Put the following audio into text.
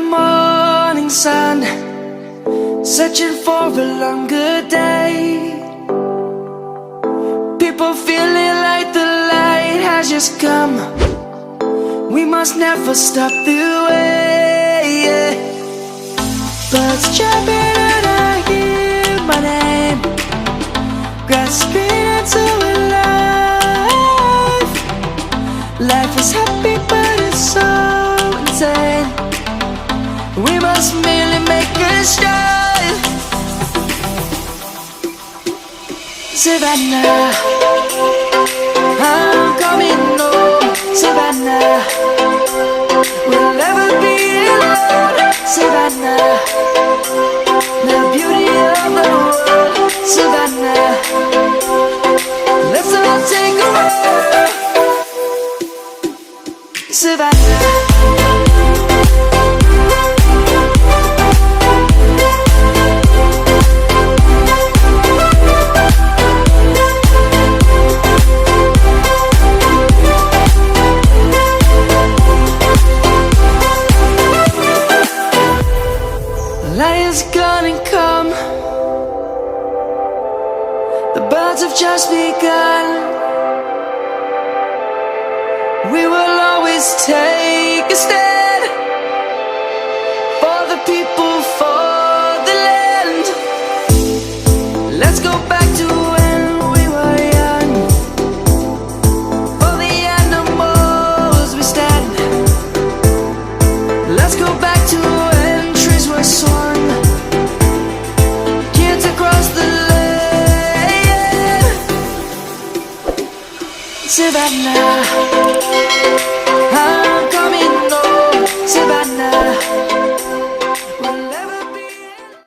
morning sun, searching for a longer day. People feeling like the light has just come. We must never stop the way. Birds chirping and I hear my name, grasping into a life. Life is happy but it's so insane. We must merely make a start. Savannah, I'm coming home. Savannah, we'll never be alone. Savannah, the beauty of the world. Savannah, let's all take a walk. Savannah. Light is gonna come. The birds have just begun. We will always take a stand for the people, for the land. Let's go back to when we were young. For the animals we stand. Let's go back to when trees were swung. Savannah,